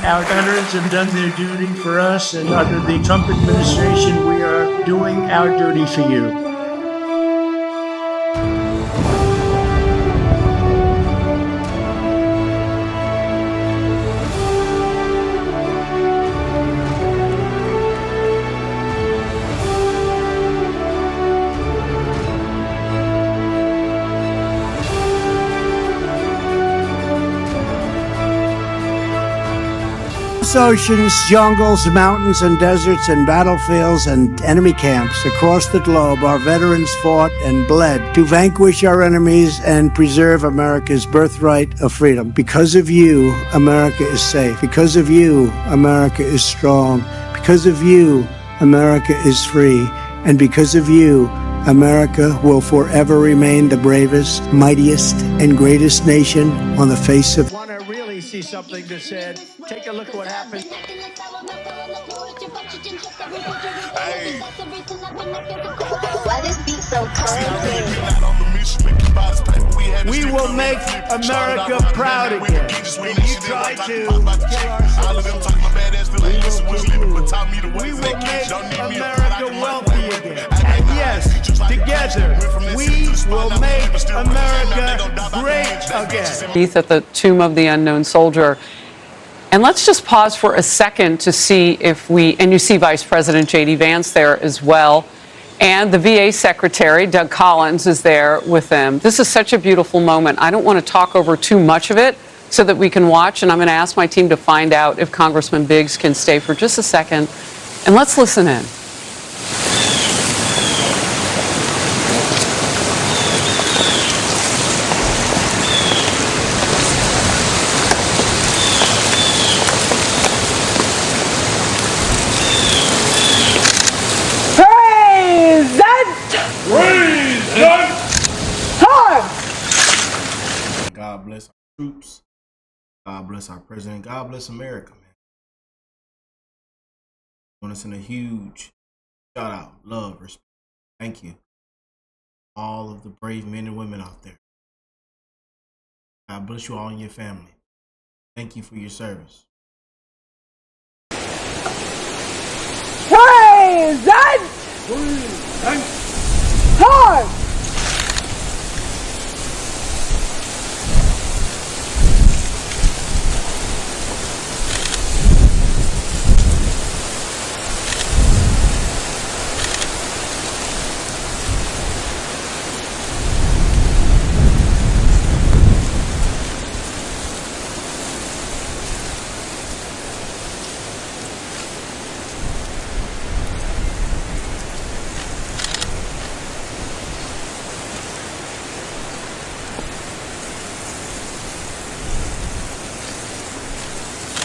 Our veterans have done their duty for us, and under the Trump administration, we are doing our duty for you. Oceans, jungles, mountains, and deserts, and battlefields and enemy camps across the globe, our veterans fought and bled to vanquish our enemies and preserve America's birthright of freedom. Because of you, America is safe. Because of you, America is strong. Because of you, America is free. And because of you, America will forever remain the bravest, mightiest, and greatest nation on the face of... Want to really see something that said, take a look at what happened. Hey. Why this beat so cold? We will make America proud again. When you try to kill our citizens, we will make America wealthy again. And yes, together, we will make America great again. At the tomb of the unknown soldier. And let's just pause for a second to see if and you see Vice President J.D. Vance there as well. And the VA Secretary, Doug Collins, is there with them. This is such a beautiful moment. I don't want to talk over too much of it so that we can watch. And I'm going to ask my team to find out if Congressman Biggs can stay for just a second. And let's listen in. God bless our troops. God bless our president. God bless America, man. I want to send a huge shout out, love, respect. Thank you. All of the brave men and women out there. God bless you all and your family. Thank you for your service. Present! Time!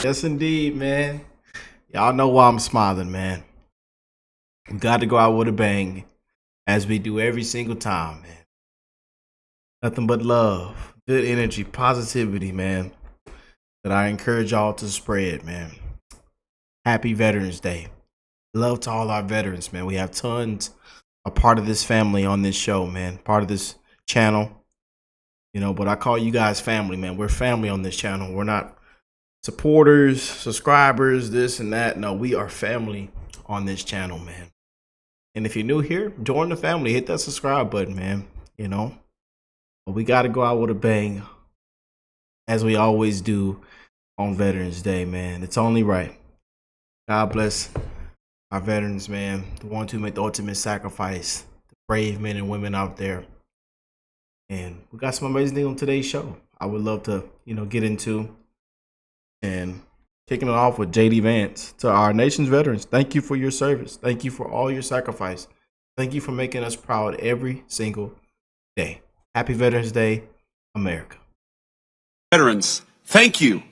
Yes, indeed, man. Y'all know why I'm smiling, man. We got to go out with a bang, as we do every single time, man. Nothing but love, good energy, positivity, man, that I encourage y'all to spread, man. Happy Veterans Day. Love to all our veterans, man. We have tons a part of this family on this show, man. Part of this channel. You know, but I call you guys family, man. We're family on this channel. We're not supporters, subscribers, this and that. No, we are family on this channel, man. And if you're new here, join the family. Hit that subscribe button, man. You know, but we got to go out with a bang, as we always do on Veterans Day, man. It's only right. God bless our veterans, man. The ones who make the ultimate sacrifice, the brave men and women out there. And we got some amazing things on today's show I would love to, get into. And kicking it off with J.D. Vance. To our nation's veterans, thank you for your service. Thank you for all your sacrifice. Thank you for making us proud every single day. Happy Veterans Day, America. Veterans, thank you.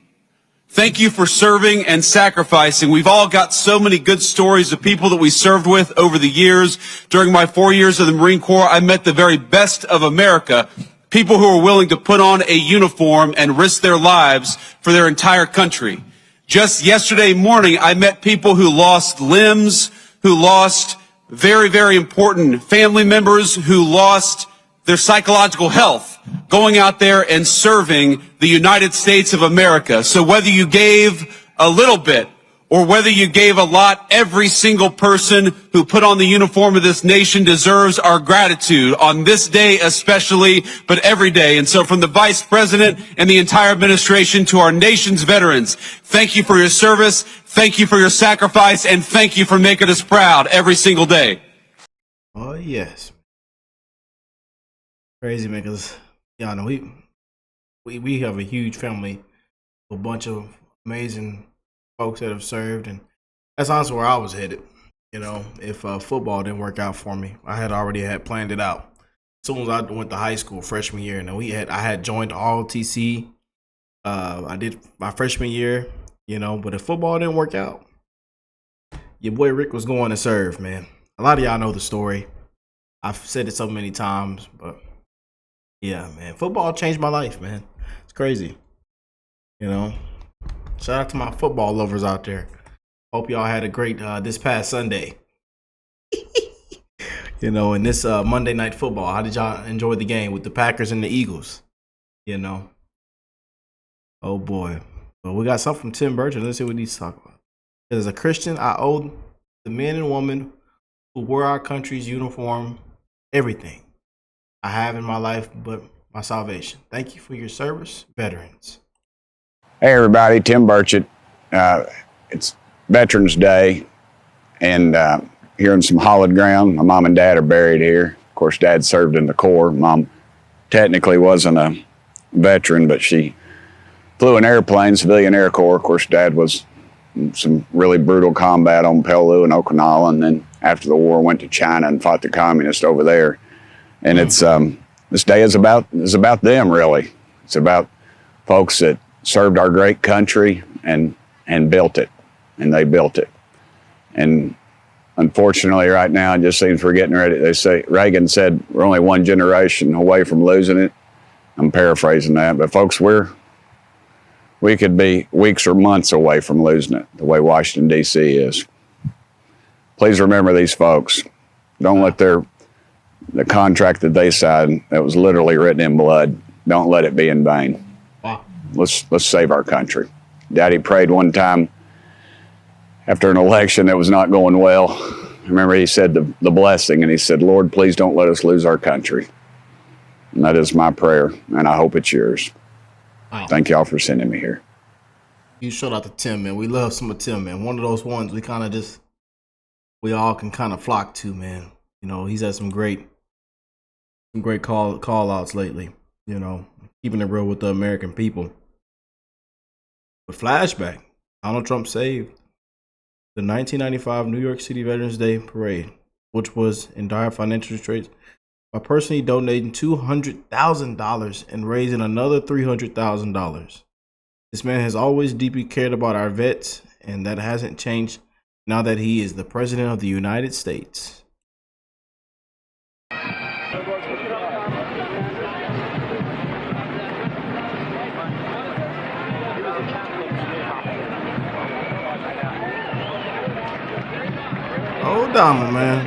Thank you for serving and sacrificing. We've all got so many good stories of people that we served with over the years. During my 4 years of the Marine Corps, I met the very best of America. People who are willing to put on a uniform and risk their lives for their entire country. Just yesterday morning, I met people who lost limbs, who lost very, very important family members, who lost their psychological health, going out there and serving the United States of America. So whether you gave a little bit, or whether you gave a lot, every single person who put on the uniform of this nation deserves our gratitude on this day especially, but every day. And so from the Vice President and the entire administration to our nation's veterans, thank you for your service, thank you for your sacrifice, and thank you for making us proud every single day. Oh, yes. Crazy, man, because, y'all know, we have a huge family, a bunch of amazing folks that have served, and that's honestly where I was headed. You know, if football didn't work out for me, I had already planned it out. As soon as I went to high school, freshman year, and I had joined all TC. I did my freshman year, you know, but if football didn't work out, your boy Rick was going to serve, man. A lot of y'all know the story. I've said it so many times, but yeah, man, football changed my life, man. It's crazy, you know. Shout out to my football lovers out there. Hope y'all had a great this past Sunday. You know, in this Monday Night Football, how did y'all enjoy the game with the Packers and the Eagles? You know, oh boy. But we got something from Tim Burchett. Let's see what he's talking about. As a Christian, I owe the men and women who wear our country's uniform everything I have in my life but my salvation. Thank you for your service, veterans. Hey everybody, Tim Burchett. It's Veterans Day, and here on some hallowed ground. My mom and dad are buried here. Of course, Dad served in the Corps. Mom technically wasn't a veteran, but she flew an airplane, civilian Air Corps. Of course, Dad was in some really brutal combat on Peleliu and Okinawa, and then after the war went to China and fought the communists over there. And it's this day is about them, really. It's about folks that served our great country and built it, and they built it. And unfortunately right now it just seems we're getting ready. They say, Reagan said we're only one generation away from losing it. I'm paraphrasing that, but folks, we could be weeks or months away from losing it, the way Washington, D.C. is. Please remember these folks. Don't let the contract that they signed, that was literally written in blood, don't let it be in vain. Let's save our country. Daddy prayed one time after an election that was not going well. I remember he said the blessing, and he said, Lord, please don't let us lose our country. And that is my prayer, and I hope it's yours. Wow. Thank y'all for sending me here. You shout out to Tim, man. We love some of Tim, man. One of those ones we all can kind of flock to, man. You know, he's had some great call outs lately, you know, keeping it real with the American people. But flashback, Donald Trump saved the 1995 New York City Veterans Day Parade, which was in dire financial straits, by personally donating $200,000 and raising another $300,000. This man has always deeply cared about our vets, and that hasn't changed now that he is the President of the United States. Oh, Donald, man.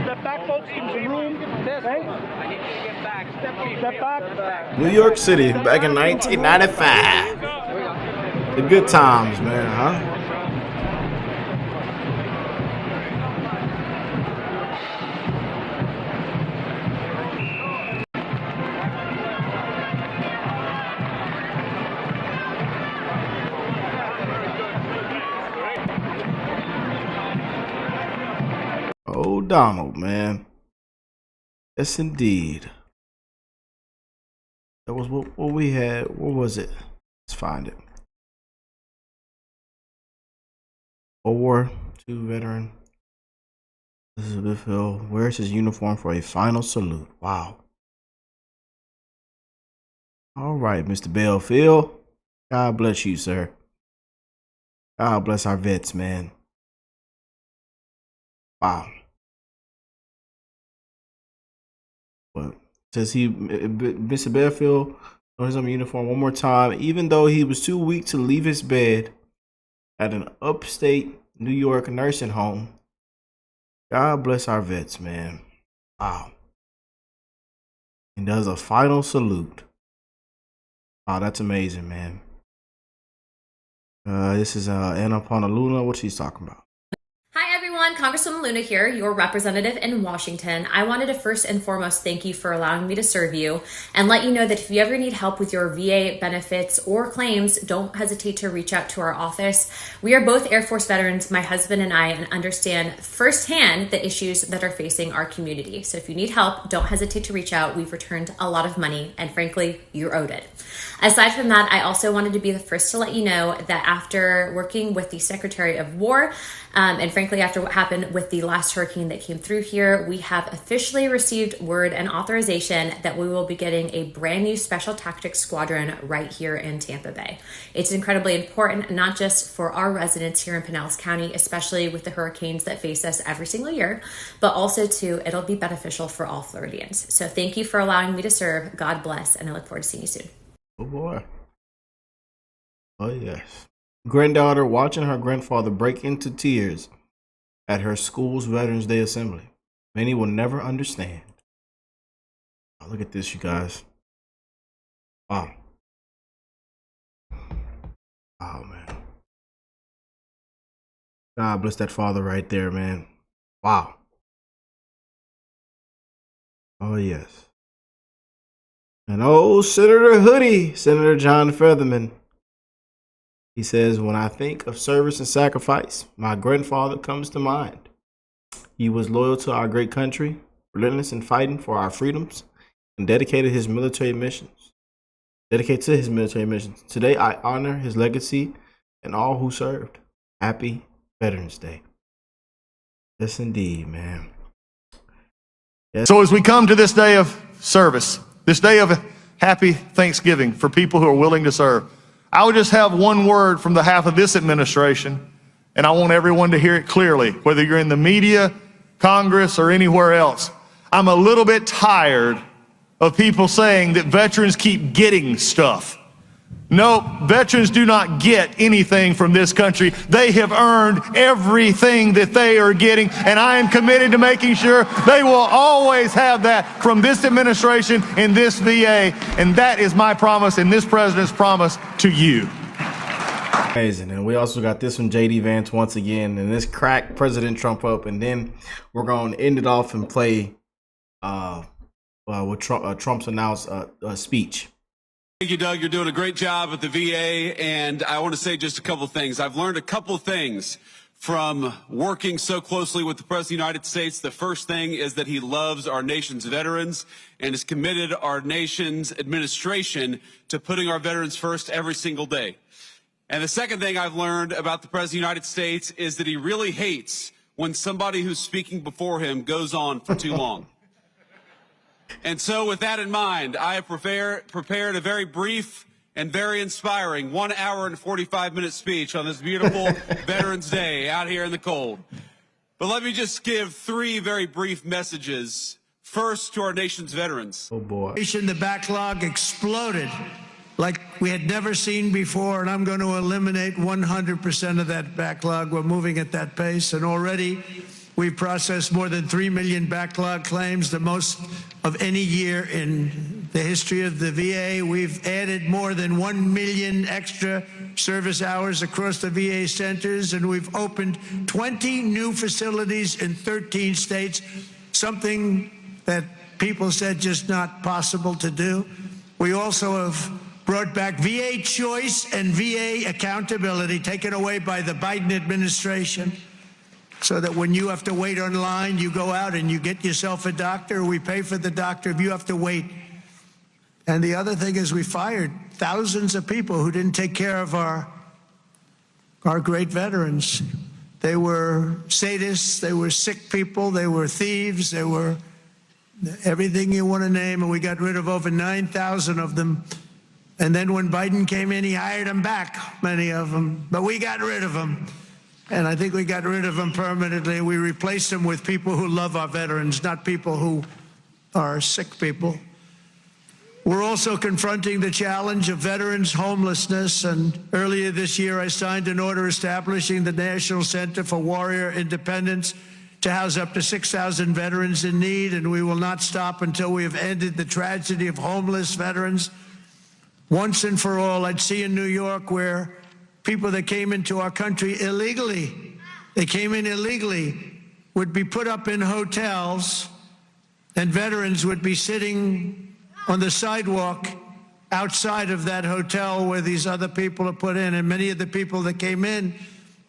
Step back, folks, into the room. Step back. New York City, back in 1995. The good times, man, huh? Oh, Donald, man. Yes, indeed. That was what we had. What was it? Let's find it. World War II veteran Elizabeth Hill wears his uniform for a final salute. Wow. All right, Mr. Belfield. God bless you, sir. God bless our vets, man. Wow. But says Mr. Belfield on his uniform one more time, even though he was too weak to leave his bed at an upstate New York nursing home. God bless our vets, man. Wow. And does a final salute. Oh, that's amazing, man. This is Anna Ponaluna. What she's talking about. Hi everyone, Congresswoman Luna here, your representative in Washington. I wanted to first and foremost thank you for allowing me to serve you and let you know that if you ever need help with your VA benefits or claims, don't hesitate to reach out to our office. We are both Air Force veterans, my husband and I, and understand firsthand the issues that are facing our community. So if you need help, don't hesitate to reach out. We've returned a lot of money and frankly, you're owed it. Aside from that, I also wanted to be the first to let you know that after working with the Secretary of War, and frankly, after what happened with the last hurricane that came through here, we have officially received word and authorization that we will be getting a brand new Special Tactics Squadron right here in Tampa Bay. It's incredibly important, not just for our residents here in Pinellas County, especially with the hurricanes that face us every single year, but also too, it'll be beneficial for all Floridians. So thank you for allowing me to serve. God bless, and I look forward to seeing you soon. Oh boy. Oh yes. Granddaughter watching her grandfather break into tears at her school's Veterans Day assembly. Many will never understand. Oh, look at this, you guys. Wow. Oh man. God bless that father right there, man. Wow. Oh yes. And oh, Senator Hoodie, Senator John Featherman. He says, when I think of service and sacrifice, my grandfather comes to mind. He was loyal to our great country, relentless in fighting for our freedoms, and dedicated to his military missions. Today, I honor his legacy and all who served. Happy Veterans Day. Yes, indeed, man. Yes. So as we come to this day of service, this day of happy Thanksgiving for people who are willing to serve, I would just have one word from the half of this administration, and I want everyone to hear it clearly, whether you're in the media, Congress, or anywhere else. I'm a little bit tired of people saying that veterans keep getting stuff. No, veterans do not get anything from this country. They have earned everything that they are getting, and I am committed to making sure they will always have that from this administration and this VA, and that is my promise and this president's promise to you. Amazing. And we also got this from JD Vance once again, and this cracked President Trump up, and then we're going to end it off and play with Trump's announced speech. Thank you, Doug. You're doing a great job at the VA, and I want to say just a couple of things. I've learned a couple of things from working so closely with the President of the United States. The first thing is that he loves our nation's veterans and has committed our nation's administration to putting our veterans first every single day. And the second thing I've learned about the President of the United States is that he really hates when somebody who's speaking before him goes on for too long. And so with that in mind, I have prepared a very brief and very inspiring 1 hour and 45-minute speech on this beautiful Veterans Day out here in the cold. But let me just give three very brief messages. First, to our nation's veterans. Oh boy. The backlog exploded like we had never seen before, and I'm going to eliminate 100% of that backlog. We're moving at that pace, and already we've processed more than 3 million backlog claims, the most of any year in the history of the VA. We've added more than 1 million extra service hours across the VA centers, and we've opened 20 new facilities in 13 states, something that people said just not possible to do. We also have brought back VA choice and VA accountability, taken away by the Biden administration, so that when you have to wait online, you go out and you get yourself a doctor. We pay for the doctor if you have to wait. And the other thing is we fired thousands of people who didn't take care of our great veterans. They were sadists, they were sick people, they were thieves, they were everything you want to name, and we got rid of over 9,000 of them. And then when Biden came in, he hired them back, many of them, but we got rid of them. And I think we got rid of them permanently. We replaced them with people who love our veterans, not people who are sick people. We're also confronting the challenge of veterans' homelessness. And earlier this year, I signed an order establishing the National Center for Warrior Independence to house up to 6,000 veterans in need. And we will not stop until we have ended the tragedy of homeless veterans. once and for all. I'd see in New York where people that came into our country illegally, they came in illegally, would be put up in hotels, and veterans would be sitting on the sidewalk outside of that hotel where these other people are put in. And many of the people that came in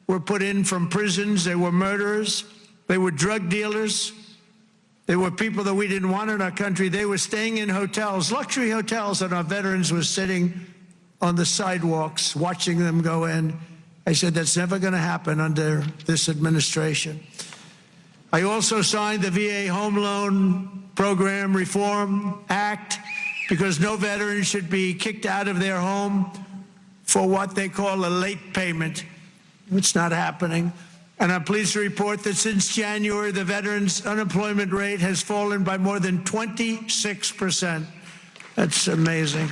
were put in from prisons. They were murderers. They were drug dealers. They were people that we didn't want in our country. They were staying in hotels, luxury hotels, and our veterans were sitting on the sidewalks watching them go in. I said, that's never going to happen under this administration. I also signed the VA Home Loan Program Reform Act, because no veteran should be kicked out of their home for what they call a late payment. It's not happening. And I'm pleased to report that since January, the veterans' unemployment rate has fallen by more than 26%. That's amazing.